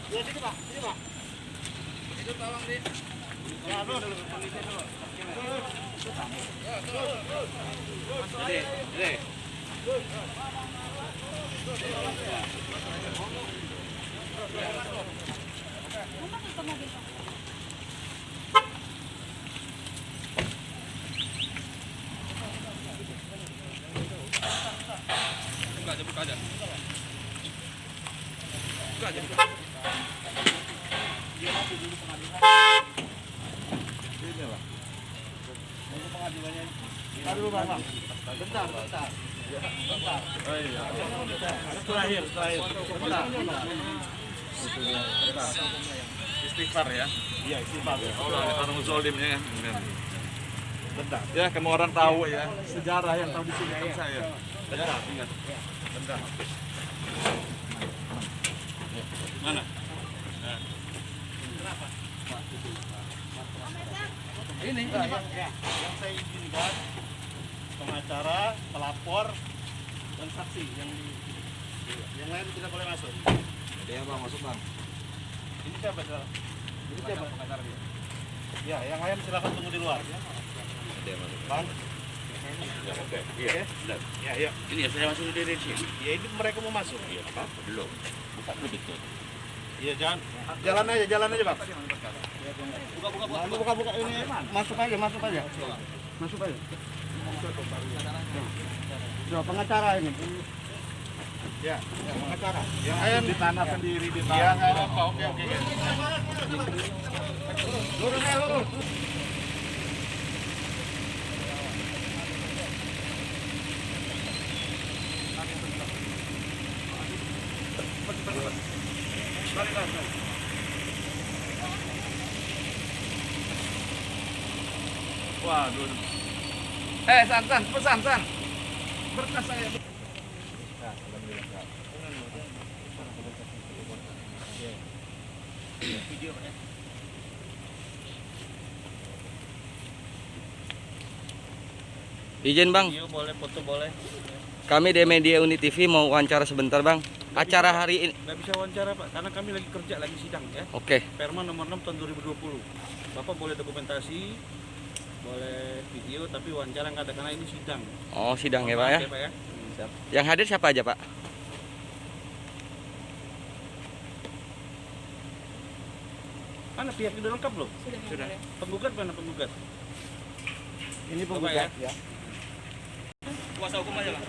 Ya, sini Pak, sini Pak. Itu tolong di. Ya, dulu. Kondisi dulu. Ini. Buka aja. Buka aja. Ini lah. Untuk pengadilannya. Bentar dulu Bang. Bentar. Oh iya. Terakhir. Bentar. Istighfar ya. Iya, istighfar. Allah Al Zolimnya ya. Bentar. Ya, kamu orang tahu ya sejarah yang tahu di sini kan saya. Bentar, ingat. Bentar. Mana? Berapa? Ini Pak. Yang saya izinkan pengacara, pelapor, dan saksi yang lain tidak boleh masuk. Ada yang Bang masuk Bang. Ini siapa? Ini siapa? Pengacara dia. Ya, yang lain silakan tunggu di luar. Ada yang masuk. Bang. Ya, oke. Iya. Benar. Ya, iya. Ini ya saya masuk di sini. Ya, ini mereka mau masuk. Iya, apa? Belum. Buka dulu betul. Iya, jalan aja, Bang. Buka ini. Masuk aja. Sudah pengacara ini. Ya, pengacara. Yang lain di tanah sendiri di tanah. Iya, apa? Oke. Lurus. Waduh. San, pesan. Berkas saya. Nah, alhamdulillah. Video ya. Izin Bang. Video boleh, foto boleh. Kami di Media Uni TV mau wawancara sebentar Bang. Acara hari ini nggak bisa wawancara Pak, karena kami lagi kerja, lagi sidang ya. Oke. Perma nomor 6 tahun 2020. Bapak boleh dokumentasi, boleh video, tapi wawancara nggak ada karena ini sidang. Oh, sidang ya Pak ya. Pak, ya. Siap. Yang hadir siapa aja Pak? Mana pihak udah lengkap belum? Sudah. Penggugat mana penggugat? Ini penggugat ya. Kuasa hukum aja Pak.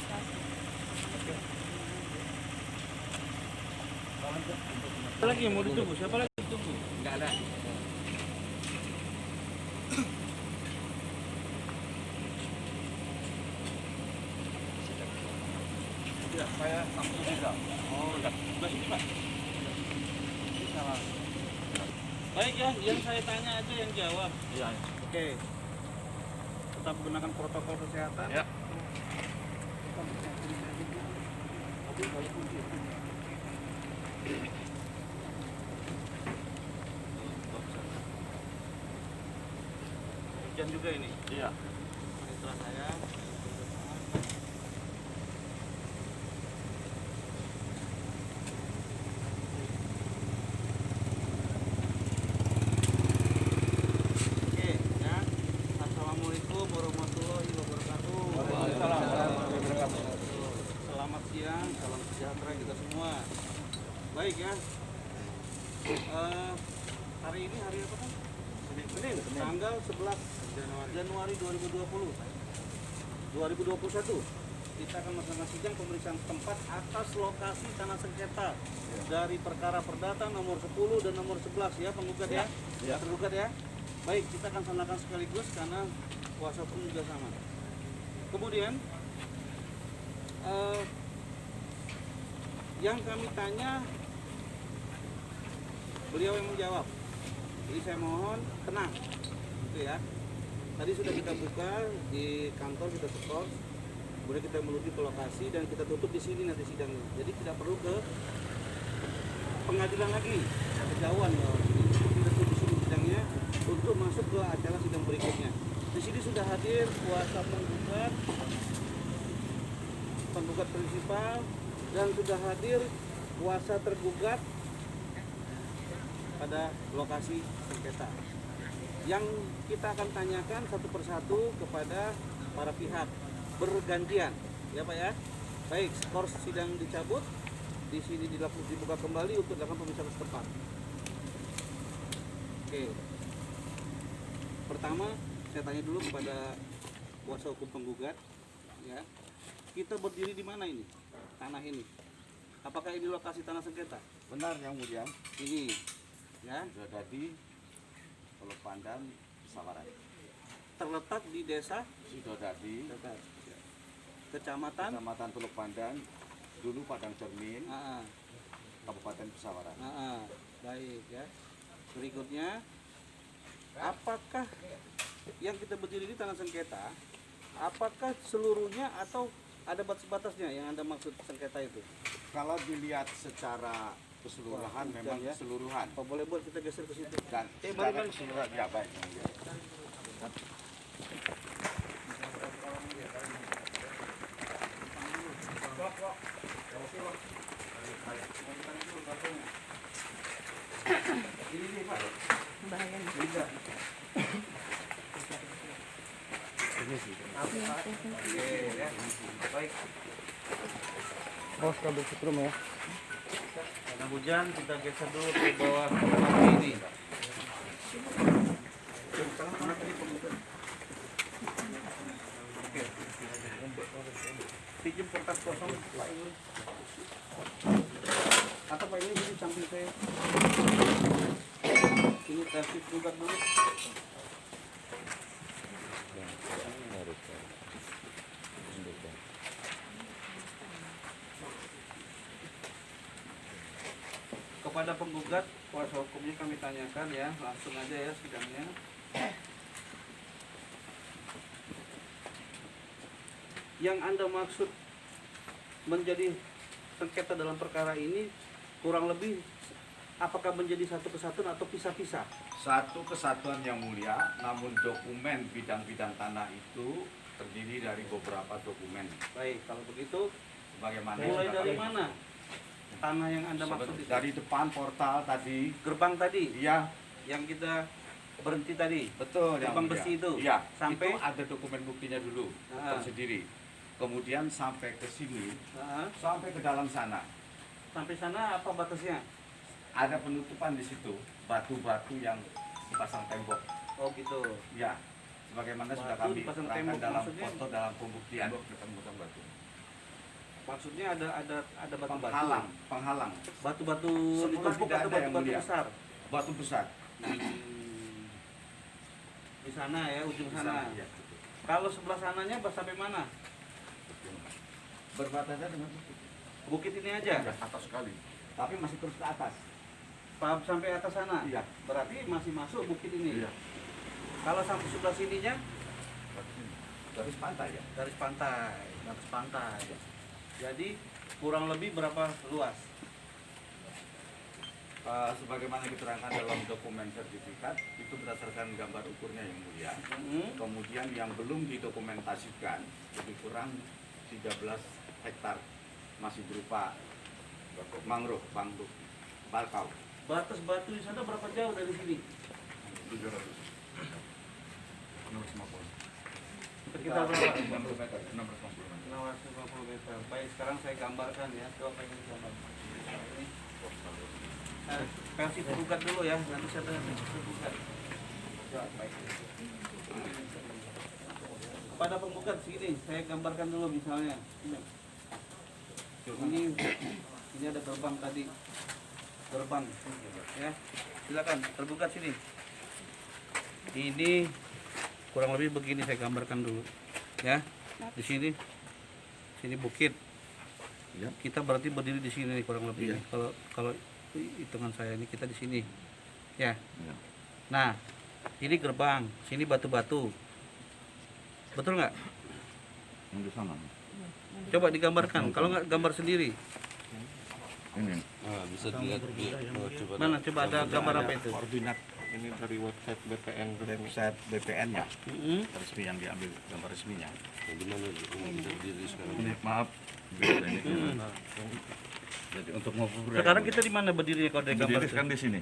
Siapa lagi yang mau ditunggu? Siapa lagi yang ditunggu? Enggak ada. Ya, saya Samsul Rizal. Oh, udah. Sini Pak. Ini salah. Baik ya, yang saya tanya aja yang jawab. Iya. Oke. Tetap gunakan protokol kesehatan. Ya. Hujan juga ini. Iya. Itulah saya. Oke, ya. Assalamualaikum warahmatullahi wabarakatuh. Waalaikumsalam. Selamat siang, salam sejahtera kita semua. Baik ya. Hari ini hari apa kan? Senin. Tanggal 11 Januari 2021. Kita akan melaksanakan sidang pemeriksaan tempat atas lokasi tanah sengketa dari perkara perdata nomor 10 dan nomor 11 ya penggugat ya. Tergugat ya. Baik, kita akan laksanakan sekaligus karena kuasa hukum juga sama. Kemudian yang kami tanya beliau yang menjawab. Jadi saya mohon tenang, gitu ya. Tadi sudah kita buka di kantor, kita setor, kemudian kita menuju ke lokasi dan kita tutup di sini nanti sidangnya. Jadi tidak perlu ke pengadilan lagi, kejauhan loh. Kita tutup di sini sidangnya untuk masuk ke acara sidang berikutnya. Di sini sudah hadir kuasa penggugat prinsipal dan sudah hadir kuasa tergugat pada lokasi sengketa. Yang kita akan tanyakan satu persatu kepada para pihak bergantian, ya Pak ya. Baik, skor sidang dicabut, di sini dibuka kembali untuk dilakukan pemeriksaan setempat. Oke. Pertama, saya tanya dulu kepada kuasa hukum penggugat, ya. Kita berdiri di mana ini? Tanah ini. Apakah ini lokasi tanah sengketa? Benar yang mulia. Ini, ya. Sudah tadi Teluk Pandan Pesawaran. Terletak di desa Sidodadi, Kecamatan. Kecamatan Teluk Pandan, dulu Padang Cermin, Ah, Kabupaten Pesawaran. baik ya. Berikutnya, apakah yang kita berdiri di tanah sengketa, apakah seluruhnya atau ada batas-batasnya yang Anda maksud sengketa itu? Kalau dilihat secara keseluruhan, Wah, memang ya. keseluruhan. Apa boleh kita geser ke situ? Dan Mari, secara mari. keseluruhan, ya baik. Yang mulia. Ini nih Pak. Bahaya nih. Bisa. Oke ya. Baik. Oh, kabel setrum ya. Karena hujan kita geser dulu ke bawah lokasi ini. Mana tadi penggugat? Oke. Pinjam kertas kosong Pak ini. Atau Pak ini di samping saya. Ini tertib penggugat dulu. Kepada penggugat, kuasa hukumnya kami tanyakan ya, langsung aja ya sidangnya. Yang Anda maksud menjadi sengketa dalam perkara ini kurang lebih apakah menjadi satu kesatuan atau pisah-pisah? Satu kesatuan yang mulia, namun dokumen bidang-bidang tanah itu terdiri dari beberapa dokumen. Baik, kalau begitu Sebagaimana mulai sudah dari kami- mana tanah yang Anda maksud itu? Dari depan portal tadi, Gerbang tadi iya yang kita berhenti tadi. betul. yang Gerbang mulia. besi itu? Iya, Sampai- itu ada dokumen buktinya dulu Ah. tersendiri. Kemudian sampai ke sini, Nah, sampai ke dalam sana. sampai sana apa batasnya? Ada penutupan di situ, batu-batu yang dipasang tembok. Oh gitu. Ya, sebagaimana sudah Batu kami dipasang terangkan tembok, dalam maksudnya? foto dalam pembuktian. Bukan batu. Maksudnya ada batu-batu. Penghalang Batu-batu Semula ditumpuk tidak atau ada yang batu-batu mulia. besar? batu besar. Di sana ya, ujung Di sana. sana, iya. Kalau sebelah sananya sampai mana? Berbatasan dengan Bukit ini aja? atas sekali. Tapi masih terus ke atas. Sampai atas sana? Iya. Berarti masih masuk bukit ini? Iya. Kalau sampai sebelah sininya? Garis pantai ya. Garis pantai. Garis pantai. Jadi kurang lebih berapa luas? Sebagaimana diterangkan dalam dokumen sertifikat itu berdasarkan gambar ukurnya yang mulia. Kemudian yang belum didokumentasikan lebih kurang 13 hektar masih berupa mangrove, bakau. Batas batu di sana berapa jauh dari sini? 700. Sekitar berapa? 600 meter. 650 meter. 650 meter. Baik, sekarang saya gambarkan ya. Coba pengen gambar. Ini. Versi penggugat dulu ya. Nanti saya tanya versi penggugat. Ya, baik. Pada penggugat sini, saya gambarkan dulu misalnya. Ini ada gerbang tadi. Gerbang. Ya. Silakan tergugat sini. Ini kurang lebih begini saya gambarkan dulu. Ya. Di sini bukit. Ya. Kita berarti berdiri di sini nih kurang lebih. Iya. Kalau hitungan saya ini kita di sini. Ya. Iya. Nah, ini gerbang, sini batu-batu. Betul nggak? Yang di sana. Coba digambarkan. Kalau nggak gambar sendiri. Ini. Bisa dilihat Mana? Coba ada gambar apa itu? koordinat ini dari website BPN. Website BPN ya. Mm-mm. Resmi yang diambil gambar resminya. Di mana ini bisa berdiri sekarang? Ini maaf. Jadi untuk Sekarang kita di mana berdirinya kalau dari gambar? berdiri kan di sini.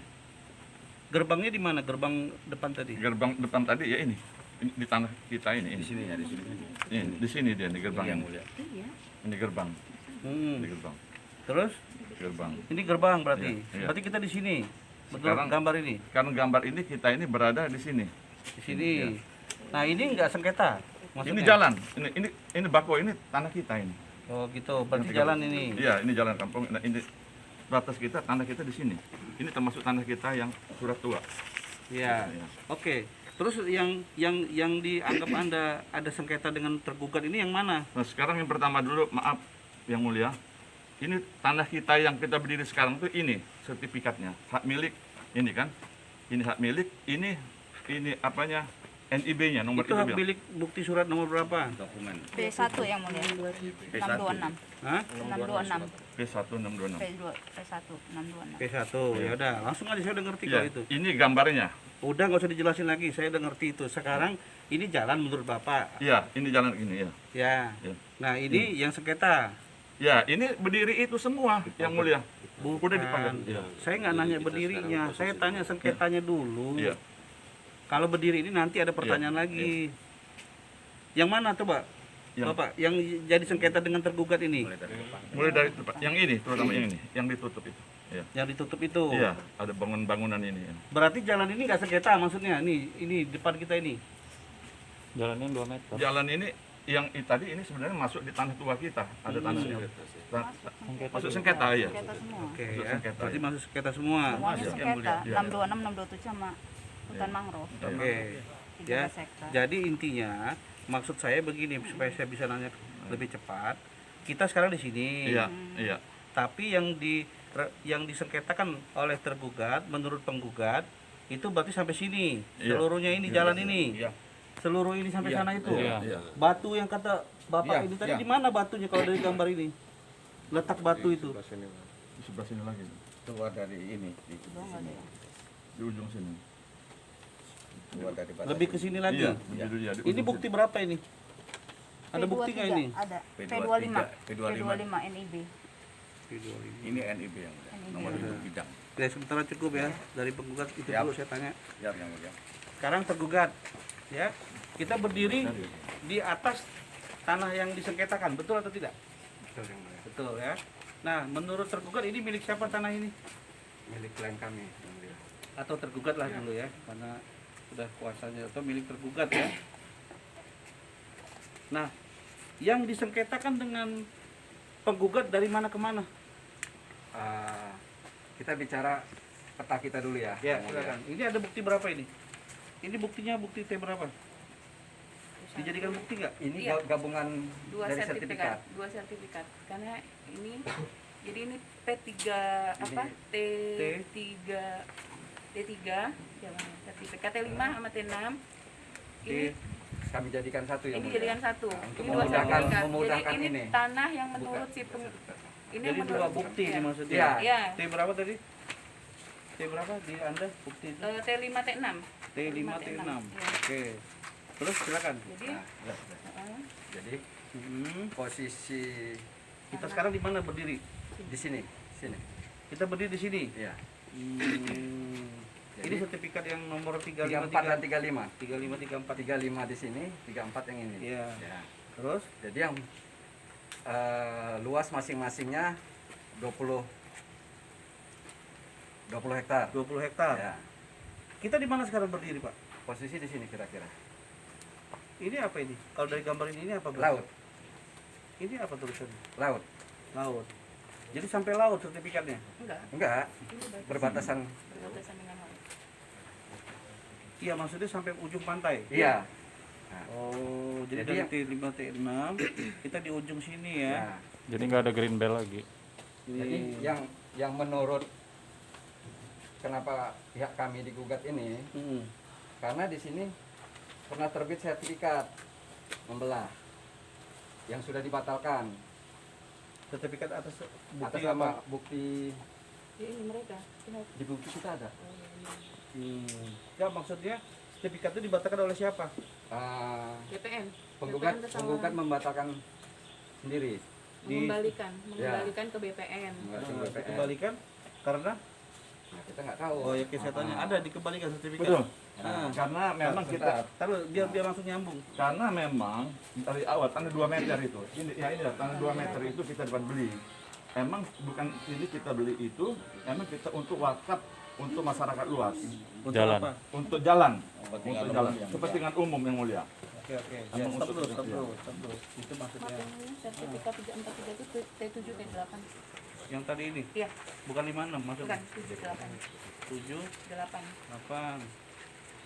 Gerbangnya di mana? Gerbang depan tadi. Gerbang depan tadi ya ini di tanah kita ini. Di sini ya, di sini. Ini di sini dia di gerbang yang mulia. Ini gerbang. Ini gerbang. Terus Gerbang. ini gerbang berarti. Iya, iya. Berarti kita di sini. Betul Sekarang- gambar ini. Karena gambar ini kita ini berada di sini. Di sini. Iya. Nah, ini enggak sengketa. Ini Maksudnya. jalan. Ini bako ini tanah kita ini. Oh, gitu. Berarti Yang jalan ini. Iya, ini jalan kampung. Nah, ini batas kita, tanah kita di sini. Ini termasuk tanah kita yang surat tua. Iya. Iya. Oke. Terus yang dianggap Anda ada sengketa dengan tergugat ini yang mana? Nah, sekarang yang pertama dulu, maaf yang mulia. Ini tanah kita yang kita berdiri sekarang tuh ini sertifikatnya, hak milik ini kan. Ini hak milik, ini apanya? NIB-nya nomor Itu hak bilang. milik bukti surat nomor berapa? P1 yang mulia. 626. Hah? 626. P1626. P1 626. P1. Ya udah, langsung aja saya udah ngerti Ya, kalau itu. ini gambarnya. Udah nggak usah dijelasin lagi, saya udah ngerti itu. Sekarang ini jalan menurut Bapak. Iya, ini jalan ini ya. Ya. Ya. Nah, ini yang sengketa. Ya, ini berdiri itu semua yang mulia. Bukan. Udah dipanggil. Iya. Saya nggak nanya berdirinya, saya tanya sengketanya dulu. Iya. Kalau berdiri ini nanti ada pertanyaan lagi. Yang mana coba? Yang- Bapak, yang jadi sengketa dengan tergugat ini, Mulai dari tempat yang ini, terutama yang ini, yang ditutup itu. Iya. yang ditutup itu. Iya, ada bangunan ini. Ya. Berarti jalan ini nggak sengketa maksudnya? Ini depan kita ini. Jalannya 2 meter. Jalan ini yang tadi ini sebenarnya masuk di tanah tua kita. Ada tanahnya. Masuk sengketa ya. Sengketa semua. Oke Masuk ya. sengketa, Berarti ya. masuk sengketa semua. Semuanya Masuk, yang sengketa. mulia. Iya. 626, 627 sama hutan mangrove. Oke. Ya. 13 hektar. Jadi intinya maksud saya begini supaya saya bisa nanya lebih cepat. Kita sekarang di sini. Iya, iya. Tapi yang disengketakan oleh tergugat menurut penggugat itu berarti sampai sini. Iya. Seluruhnya ini jalan ini. Iya. Seluruh ini sampai sana itu. Iya. Batu yang kata Bapak Iya, ini tadi iya. di mana batunya kalau dari gambar ini? Letak batu itu. Di sebelah sini lagi. Keluar dari ini di sini. Di ujung sini. Keluar dari batas Lebih ke sini lagi. Iya, di Ini ujung bukti berapa ini? Ada P23 bukti nggak ini? Ada. P25. P25 NIB. ini NIB yang mulia. Nomor induk bidang. Ya sementara cukup ya dari penggugat itu Siap. dulu saya tanya. Ya, yang mulia. Sekarang tergugat, ya kita berdiri di atas tanah yang disengketakan, betul atau tidak? Betul ya. Nah, menurut tergugat ini milik siapa tanah ini? Milik klien kami, yang mulia. Atau tergugat lah dulu ya, karena sudah kuasanya atau milik tergugat ya. Nah, yang disengketakan dengan penggugat dari mana ke mana? Kita bicara peta kita dulu ya. Ya, yang mulia. silakan. Ini ada bukti berapa ini? Ini buktinya bukti T berapa? Dijadikan bukti nggak? Ini Iya. gabungan Dua dari sertifikat. sertifikat. Dua sertifikat. Karena ini jadi ini P3 apa? T- T3 ya, sertifikat T5 sama T6. Ini Kami jadikan satu yang ini mulia. jadikan satu. untuk Ini dua memudahkan- sertifikat. memudahkan Jadi ini ini. tanah yang menurut si ini Jadi yang dua menurut bukti ya. ini maksudnya. Iya. Iya. T berapa tadi? T berapa di Anda bukti itu? T5 T6. T5 T6. Iya. Oke. Terus silakan. Jadi Nah, ya. Jadi posisi Kita sekarang di mana berdiri? di sini, sini. Kita berdiri di sini. Iya. Ini sertifikat yang nomor 34 dan 35. 3534. 35 di sini, 34 yang ini. Iya. Ya. Terus Jadi yang luas masing-masingnya 20 hektar. 20 hektar. Ya. Kita di mana sekarang berdiri, Pak? Posisi di sini kira-kira. Ini apa ini? Kalau dari gambar ini apa? Bro? Laut, Ini apa tulisannya? laut. Laut. Jadi sampai laut sertifikatnya. enggak. Enggak, Ini berbatasan. berbatasan dengan laut. Iya, maksudnya sampai ujung pantai. Iya. Oh, jadi Jadi dari T5 T6 kita di ujung sini ya. Nah, Jadi nggak ada green bell lagi. jadi yang menurut kenapa pihak kami digugat ini Hmm. karena di sini pernah terbit sertifikat membelah yang sudah dibatalkan. Sertifikat atas bukti Atas apa? nama bukti Ya, ini mereka. Ini di bukti kita ada. Ya, maksudnya sertifikat itu dibatalkan oleh siapa? BPN. Penggugat BPN penggugat membatalkan sendiri. Di- mengembalikan ke BPN. Membatalkan BPN. Dikembalikan karena Nah, kita nggak tahu. Oh ya, saya tanya ada dikembalikan sertifikat. Betul. Ah. Karena memang kita Taruh biar langsung nyambung. karena memang dari awal tanah 2 meter itu ini tanah 2 meter itu kita dapat beli. Emang bukan ini kita beli itu, emang kita untuk wakaf untuk masyarakat luas, Untuk Jalan. apa? untuk jalan, kepentingan umum yang mulia. Oke oke. Ya, Emang stop untuk- dulu, stop dulu, stop dulu. Itu maksudnya Sertifikat 343 itu T7 T8. yang tadi ini, Iya, bukan 56 maksudnya. bukan 78. 7, 8. 8.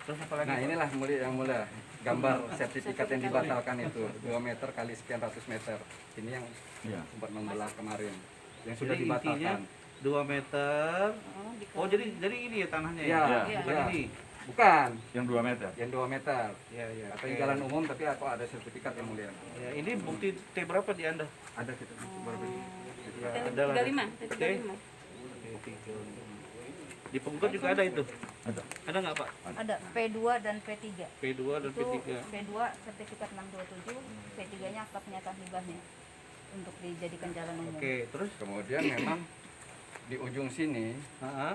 Terus apa lagi? Nah, Pak? inilah yang mulia gambar sertifikat yang dibatalkan itu 2 meter kali sekian ratus meter. Ini yang Iya. sempat membelah kemarin. Yang sudah Jadi intinya dibatalkan. 2 meter. Oh, jadi ini ya tanahnya ya? Ya, Bukan ya. ini. Bukan, Yang 2 meter. yang 2 meter. Ya, ya. Atau yang jalan umum tapi aku ada sertifikat yang mulia. Ya, ini bukti T berapa di Anda? Ada kita berapa ini? Ya, T35, ada lah. T35. Di penggugat juga ada itu. Ada. Ada nggak Pak? Ada P2 dan P3. P2 dan Itu P3. P2 sertifikat 627, P3-nya akta pernyataan hibahnya untuk dijadikan jalan umum. Oke, terus? Kemudian memang di ujung sini Ah,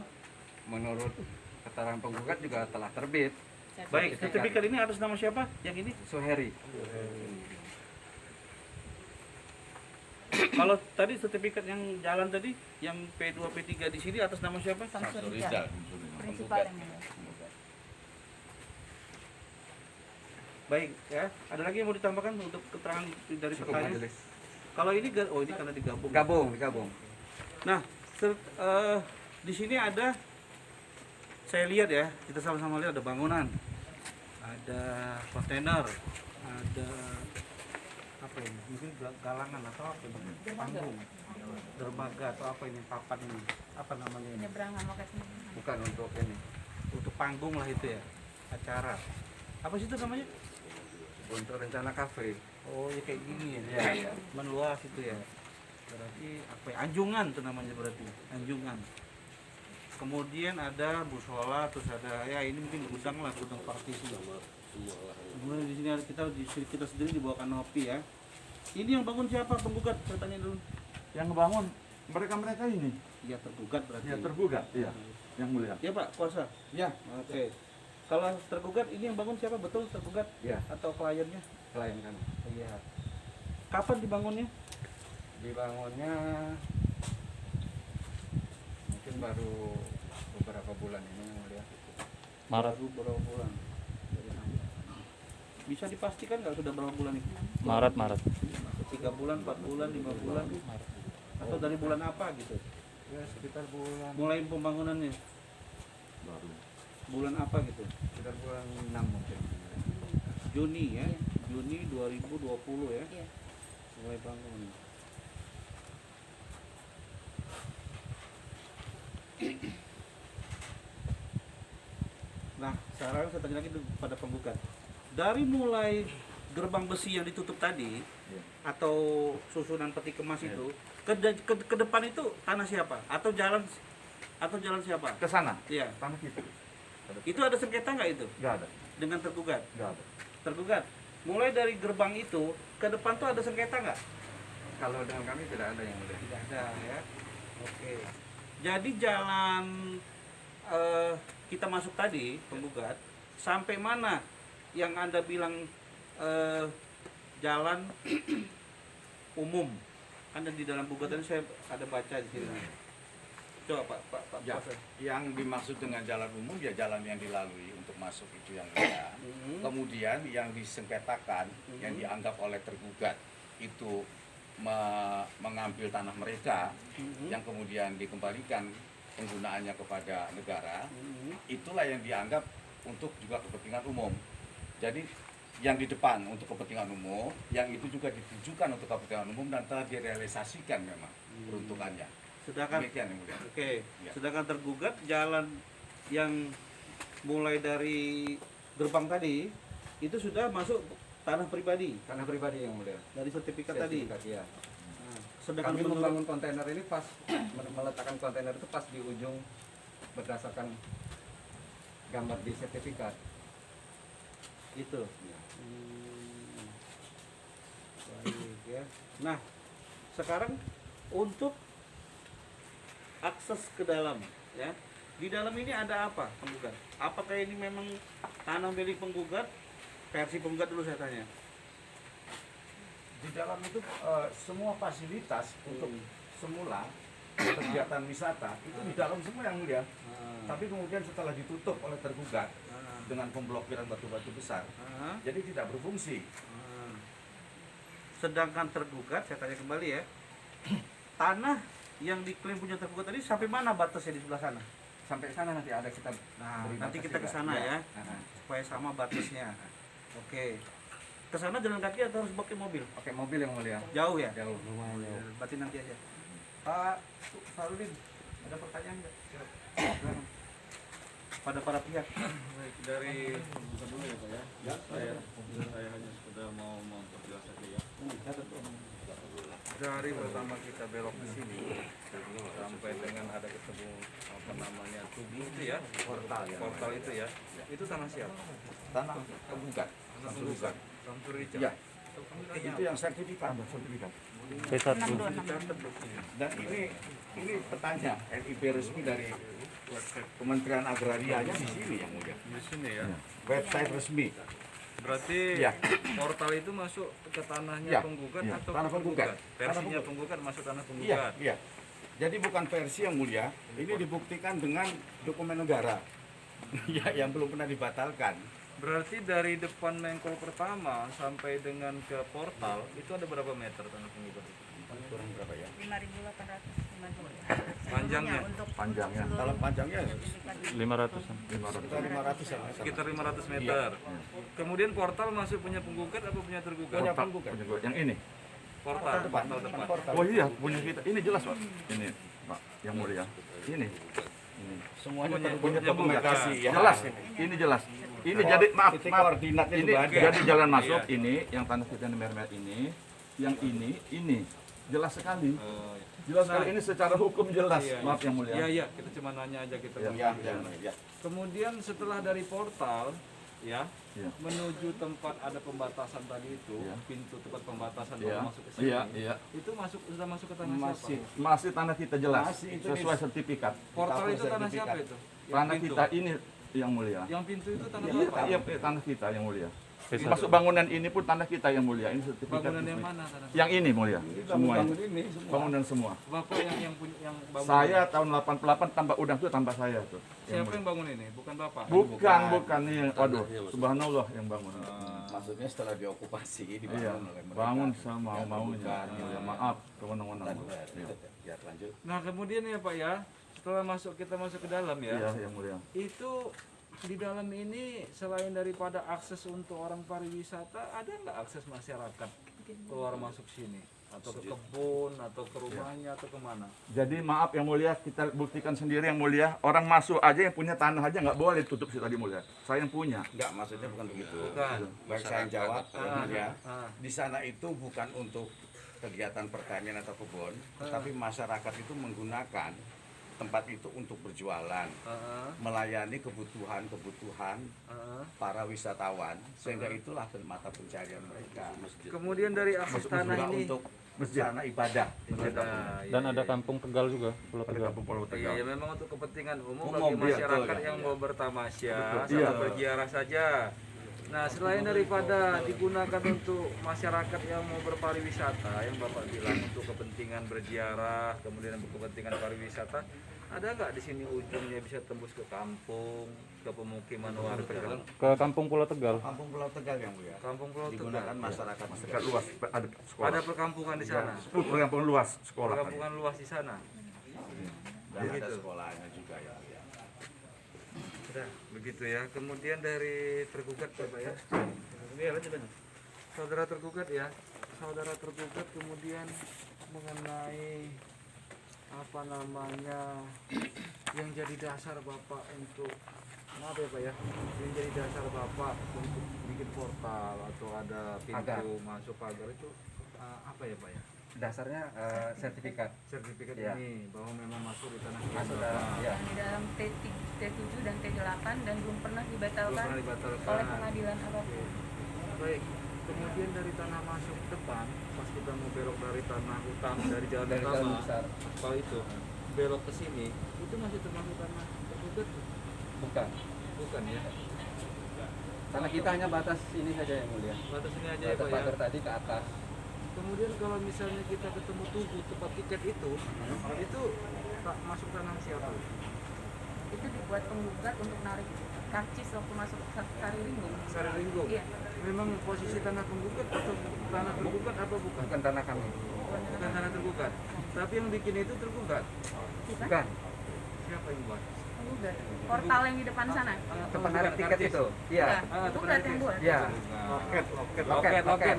menurut keterangan penggugat juga telah terbit baik, sertifikat ini atas nama siapa? Yang ini? Suheri. Kalau tadi sertifikat yang jalan tadi, yang P2, P3 di sini atas nama siapa? Samsul Rizal, prinsipal yang mulia. Baik, ya. Ada lagi yang mau ditambahkan untuk keterangan dari Cukup petanya? majelis. Kalau ini, oh ini karena digabung. Digabung. Nah, di sini ada, saya lihat ya, kita sama-sama lihat ada bangunan, ada kontainer, ada apa ini? Mungkin galangan atau apa ini? Panggung, dermaga atau apa ini? Papan ini? Apa namanya ini? Penyeberangan lokasi. Bukan untuk ini. Untuk panggung lah itu ya, acara. Apa sih itu namanya? Untuk rencana kafe. Oh ya kayak gini ya? Iya. Meluas itu ya. Berarti apa ya? Anjungan itu namanya berarti, anjungan. Kemudian ada musola, terus ada ya ini mungkin gudang lah, gudang partisi. Kemudian di sini kita sendiri dibawa kanopi ya. Ini yang bangun siapa penggugat? Saya tanya dulu. Yang ngebangun mereka ini. Ya tergugat berarti. Ya tergugat, iya. Yang mulia. Ya Pak, kuasa. Ya, Oke. Kalau tergugat ini yang bangun siapa? Betul tergugat ya, atau kliennya? klien kan. Iya. Kapan dibangunnya? Dibangunnya mungkin baru beberapa bulan ini yang mulia. Maret. Baru berapa bulan? Bisa dipastikan nggak sudah berapa bulan itu? Maret. 3 bulan, 4 bulan, 5 bulan? Atau dari bulan apa gitu? Ya sekitar bulan Mulai pembangunannya? Bulan apa gitu? sekitar bulan 6 mungkin. Juni ya? Juni 2020 ya? Iya. Mulai bangun. Nah, sekarang saya tanya lagi pada penggugat. Dari mulai gerbang besi yang ditutup tadi atau susunan peti kemas itu ke depan itu tanah siapa? Atau jalan siapa? Ke sana. Iya. Tanah kita. Itu ada sengketa nggak itu Enggak ada. dengan tergugat? Enggak ada. Tergugat. Mulai dari gerbang itu ke depan tuh ada sengketa nggak? Kalau dengan kami tidak ada yang mulia. Tidak ada ya. Oke. Jadi jalan kita masuk tadi penggugat sampai mana yang Anda bilang jalan umum? Anda di dalam gugatan saya ada baca di sini. Coba Pak Ya, Kuasa. yang dimaksud dengan jalan umum ya jalan yang dilalui untuk masuk itu yang mulia. Kemudian yang disengketakan, yang dianggap oleh tergugat itu mengambil tanah mereka yang kemudian dikembalikan penggunaannya kepada negara, itulah yang dianggap untuk juga kepentingan umum. Jadi yang di depan untuk kepentingan umum, yang itu juga ditujukan untuk kepentingan umum dan telah direalisasikan memang peruntukannya. Sedangkan Demikian yang mulia. Oke, Ya. sedangkan tergugat jalan yang mulai dari gerbang tadi itu sudah masuk tanah pribadi Tanah pribadi yang mulia. dari sertifikat tadi. Sertifikat, iya. Nah, sedangkan Kami menurut membangun kontainer ini pas meletakkan kontainer itu pas di ujung berdasarkan gambar di sertifikat. itu. Hmm. Baik ya. Nah, sekarang untuk akses ke dalam ya. Di dalam ini ada apa penggugat? Apakah ini memang tanah milik penggugat? Versi penggugat dulu saya tanya. Di dalam itu semua fasilitas untuk semula kegiatan wisata itu di dalam semua yang mulia. Tapi kemudian setelah ditutup oleh tergugat dengan pemblokiran batu-batu besar, jadi tidak berfungsi. Sedangkan tergugat, saya tanya kembali ya, tanah yang diklaim punya tergugat tadi sampai mana batasnya di sebelah sana? Sampai sana nanti ada kita Nah, beri nanti batas kita ke juga. sana ya, Nah, supaya sama batasnya. Oke. Ke sana jalan kaki atau harus pakai mobil? pakai mobil yang mulia. Jauh ya? Jauh. Berarti nanti aja. Pak Sarudin, ada pertanyaan nggak? Silakan. Pada para pihak. Baik, dari bukan dulu ya Pak ya. Saya hanya sekedar mau memperjelas saja ya. Dari pertama kita belok ke sini sampai dengan ada ketemu apa namanya tugu itu ya, portal itu ya. Itu tanah siapa? Tanah tergugat. Tanah penggugat. Samsur Richard. Ya. Itu yang sertifikat. Dan ini petanya NIB resmi dari Kementerian Agrarianya di sini yang mulia. Di sini ya. Website resmi. Berarti Ya. portal itu masuk ke tanahnya Ya, penggugat ya. atau Tanah penggugat. Versinya Tanah penggugat masuk tanah Iya, penggugat. iya. Jadi bukan versi yang mulia, ini dibuktikan dengan dokumen negara. Ya, yang belum pernah dibatalkan. Berarti dari depan Mengkol pertama sampai dengan ke portal itu ada berapa meter tanah penggugat itu? Kurang berapa ya? 5.850. Panjangnya? Untuk Panjangnya. seluruh Kalau panjangnya sertifikat. 500-an. sekitar 500 ya. Sekitar 500 meter. Kemudian portal masuk punya penggugat apa punya tergugat? Punya penggugat. Yang ini. Portal depan. Portal depan. Oh iya, punya kita. Ini jelas, Pak. Ini, Pak, yang mulia. Ini. Semuanya Punya punya dokumentasi ya. Jelas ini. Ini jelas. Ini jadi maaf, Titik maaf. koordinatnya Ini juga ada. jadi jalan masuk Iya. ini yang tanah kita yang merah ini, yang ini jelas sekali. Oh, Jelas sekali ini secara hukum jelas. Iya, Maaf yang mulia. Iya, iya, kita cuma nanya aja kita. Ya, ya. Kemudian setelah dari portal ya, Iya. menuju tempat ada pembatasan tadi itu, Iya. pintu tempat pembatasan Iya. baru masuk ke sini. Iya, iya. Itu sudah masuk ke tanah Masih. siapa? Masih tanah kita jelas. Masih, itu Sesuai sertifikat. Portal Kita itu tanah sertifikat. siapa itu? Yang Tanah pintu. kita ini yang mulia. Yang pintu itu tanah Iya, siapa? iya, tanah kita yang mulia. Masuk bangunan ini pun tanah kita yang mulia. Ini sertifikat. Bangunan yang resmi. mana tanah? Yang ini mulia. Semua ini. Ini semua. Bangunan semua. Bapak yang punya yang bangun. Saya tahun 88 tambah udang itu tambah saya tuh. Siapa yang bangun ini? Bukan Bapak. Bukan ini. Waduh, subhanallah yang bangun. Maksudnya setelah diokupasi Iya, dibangun oleh mereka. bangun sama Ya, maunya. bukan. Ya, maaf, kewenangan. Ya, lanjut. Nah, kemudian ya Pak ya, setelah kita masuk ke dalam ya. Iya, yang mulia. Itu di dalam ini selain daripada akses untuk orang pariwisata, ada nggak akses masyarakat keluar masuk sini atau ke kebun atau ke rumahnya atau kemana? Jadi maaf yang mulia, kita buktikan sendiri yang mulia. Orang masuk aja yang punya tanah aja nggak boleh tutup sih tadi mulia. Saya yang punya. Enggak, maksudnya bukan begitu. Bukan. Baik saya jawab ya. Ah. Di sana itu bukan untuk kegiatan pertanian atau kebun, tetapi masyarakat itu menggunakan tempat itu untuk berjualan, melayani kebutuhan para wisatawan, sehingga itulah mata pencarian mereka. Kemudian dari akses tanah Juga ini, untuk sana ibadah. dan ada kampung Tegal juga, Pulau Pada Tegal. kampung Pulau iya, Tegal. ya memang untuk kepentingan umum Umum, bagi betul, masyarakat ya. yang mau bertamasya, Betul. sama Iya. berziarah saja. Nah, selain daripada digunakan untuk masyarakat yang mau berpariwisata, yang Bapak bilang untuk kepentingan berziarah, kemudian untuk kepentingan pariwisata, ada nggak di sini ujungnya bisa tembus ke kampung, ke pemukiman warga? Ke kampung Pulau Tegal. Kampung Pulau Tegal yang mulia. Kampung Pulau Digunakan Tegal. masyarakat Dekat luas, ada sekolah. Ada perkampungan di sana. Perkampungan luas, sekolah. Perkampungan luas di sana. Dan ada Begitu. sekolahnya juga ya. Sudah, begitu ya. Kemudian dari tergugat Bapak ya. Iya, lanjut. Saudara tergugat ya. Saudara tergugat kemudian mengenai apa namanya yang jadi dasar Bapak untuk maaf ya Pak ya, yang jadi dasar Bapak untuk bikin portal atau ada pintu Pagar. masuk pagar itu apa ya Pak ya? Dasarnya sertifikat. Sertifikat Iya. ini bahwa memang masuk di tanah Masuk Bapak. dalam, ya. Yang di dalam T7 dan T8 dan belum pernah Belum dibatalkan pernah dibatalkan. oleh pengadilan apapun. Baik, kemudian dari tanah masuk depan, pas kita mau belok dari tanah utama dari jalan Dari jalan utama, besar. aspal itu belok ke sini, itu masih termasuk tanah tertutup. Bukan. Bukan ya. Karena kita hanya batas ini saja yang mulia. Batas ini aja ya Batas Pak ya. pagar tadi ke atas. Kemudian kalau misalnya kita ketemu tugu tempat tiket itu tak masuk tanah siapa? Itu dibuat penggugat untuk narik karcis waktu masuk Sari Ringgung. Sari Ringgung. Iya. Memang posisi tanah penggugat atau tanah tergugat apa bukan? Bukan tanah kami. Bukan tanah tergugat. Tapi yang bikin itu tergugat. Bukan. Siapa yang buat? Penggugat. Portal yang di depan sana. Tempat narik tiket itu. Iya. Penggugat yang buat. Iya. Loket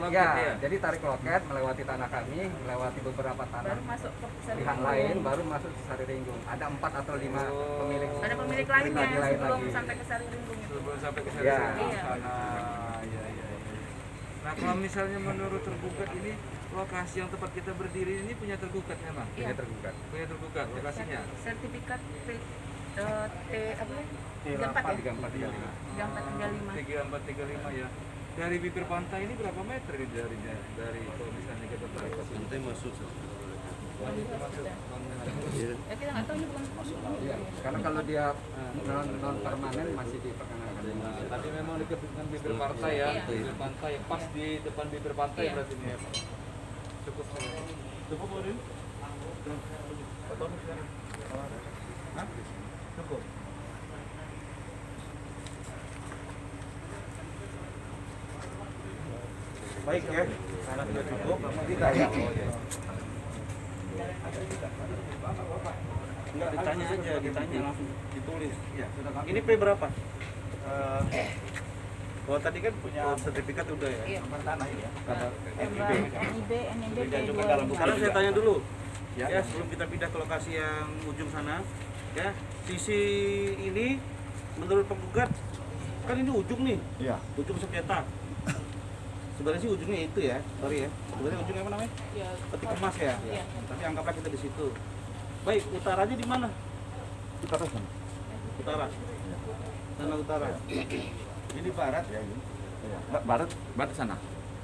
Ya, ya. jadi tarik loket melewati tanah kami, melewati beberapa tanah Baru masuk ke Sari pihak Ringgung. lain, baru masuk ke Sari Ringgung. Ada 4 atau 5 pemilik. Ada pemilik lainnya pribadi lain sebelum lagi. sampai ke Sari Ringgung. Sebelum sampai ke Ya. sana. Iya. Iya. Nah kalau misalnya menurut tergugat ini lokasi yang tempat kita berdiri ini punya tergugat memang? Ini tergugat. Punya tergugat lokasinya? Sertifikat apa? 34 ya? 3435. 3435. 3435 ya. Dari bibir pantai ini berapa meter ini dari kalau misalnya kita tarik ke sini? Nanti masuk. Ya kita nggak tahu ini bukan Iya. Karena kalau dia non permanen masih diperkenalkan. Tadi memang dekat dengan bibir pantai ya, Iya. bibir pantai pas di depan bibir pantai Iya. berarti ini ya Pak. Cukup. Cukup Udin? Hah? Cukup. Baik ya. Karena sudah cukup, kita ya. Enggak ditanya aja, ditanya langsung ditulis. Ya, sudah kami. Ini P berapa? Oh tadi kan punya sertifikat udah ya. Iya. tanah ini ya. NIB, NMB, Coba dalam sekarang saya tanya dulu. Ya, sebelum kita pindah ke lokasi yang ujung sana, ya sisi ini menurut penggugat kan ini ujung nih, Iya. ujung sengketa. Sebenarnya sih ujungnya itu ya, sorry ya. Sebenarnya ujungnya apa namanya? Ya. Peti kemas ya. Iya. Tapi anggaplah kita di situ. Baik, utaranya di mana? Utara sana. Utara. Sana utara. Ini barat ya ini. Iya. Barat sana.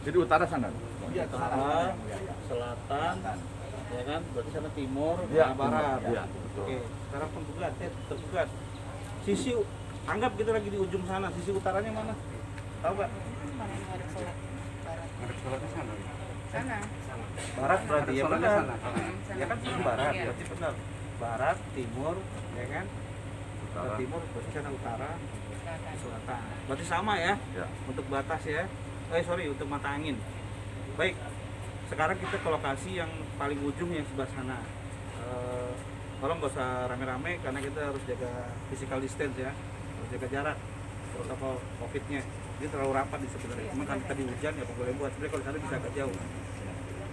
Jadi utara sana. Iya, Utara, selatan, ya kan? Berarti sana timur, Iya, sana barat. timur. Iya, betul. Oke, sekarang penggugat, tergugat. Sisi anggap kita lagi di ujung sana, sisi utaranya mana? Tahu nggak? Mana yang ada sholat barat? Ada sholatnya sana. Sana. Barat berarti ya Sholatnya benar. sana. Sana. Ya kan itu barat, Iya. berarti benar. Barat, timur, ya kan? Utara. Timur berarti sana utara, Selatan. selatan. Berarti sama ya? Ya. Untuk batas ya. Sorry, untuk mata angin. Baik. Sekarang kita ke lokasi yang paling ujung yang sebelah sana. Tolong nggak usah rame-rame karena kita harus jaga physical distance ya, harus jaga jarak protokol COVID-nya. Ini terlalu rapat di sebenarnya. Cuma kan tadi hujan ya boleh buat. Sebenarnya kalau sana bisa agak jauh.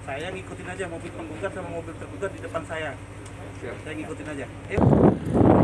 Saya ngikutin aja mobil penggugat sama mobil tergugat di depan saya. Saya ngikutin aja. Yuk.